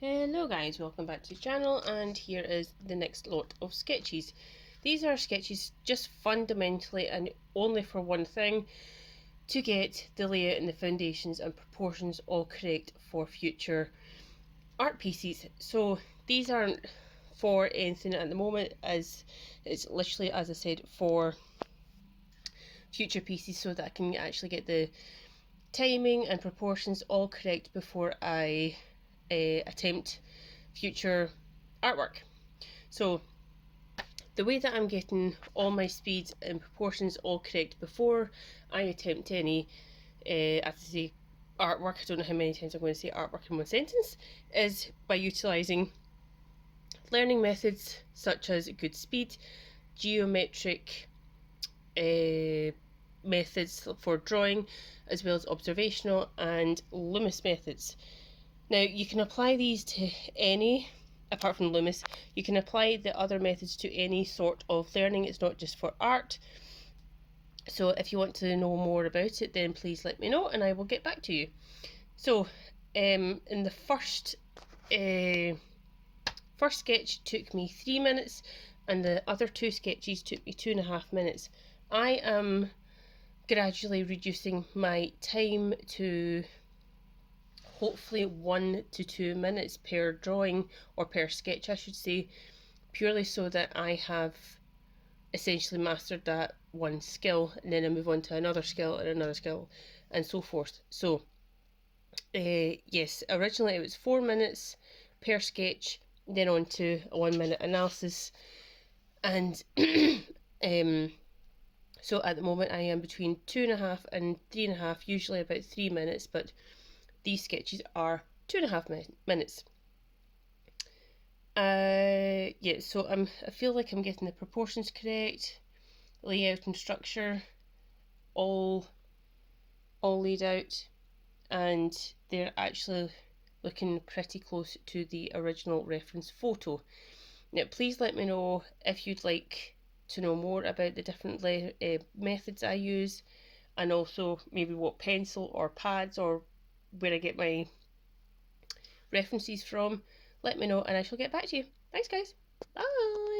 Hello guys, welcome back to the channel, and here is the next lot of sketches. These are sketches just fundamentally and only for one thing: to get the layout and the foundations and proportions all correct for future art pieces. So these aren't for anything at the moment, as it's literally, as I said, for future pieces so that I can actually get the timing and proportions all correct before I attempt future artwork. So the way that I'm getting all my speeds and proportions all correct before I attempt any as I say artwork, I don't know how many times I'm going to say artwork in one sentence, is by utilising learning methods such as good speed, geometric methods for drawing, as well as observational and Loomis methods. Now you can apply these to any, apart from Loomis, you can apply the other methods to any sort of learning. It's not just for art. So if you want to know more about it, then please let me know and I will get back to you. So in the first sketch took me 3 minutes, and the other two sketches took me 2.5 minutes. I am gradually reducing my time to hopefully 1 to 2 minutes per drawing, or per sketch I should say, purely so that I have essentially mastered that one skill, and then I move on to another skill and another skill and so forth. So yes, originally it was 4 minutes per sketch, then on to a 1 minute analysis, and so at the moment I am between 2.5 and 3.5, usually about 3 minutes, but these sketches are 2.5 minutes. Yeah, so I feel like I'm getting the proportions correct, layout and structure all laid out, and they're actually looking pretty close to the original reference photo. Now please let me know if you'd like to know more about the different methods I use, and also maybe what pencil or pads or where I get my references from. Let me know and I shall get back to you. Thanks guys, bye.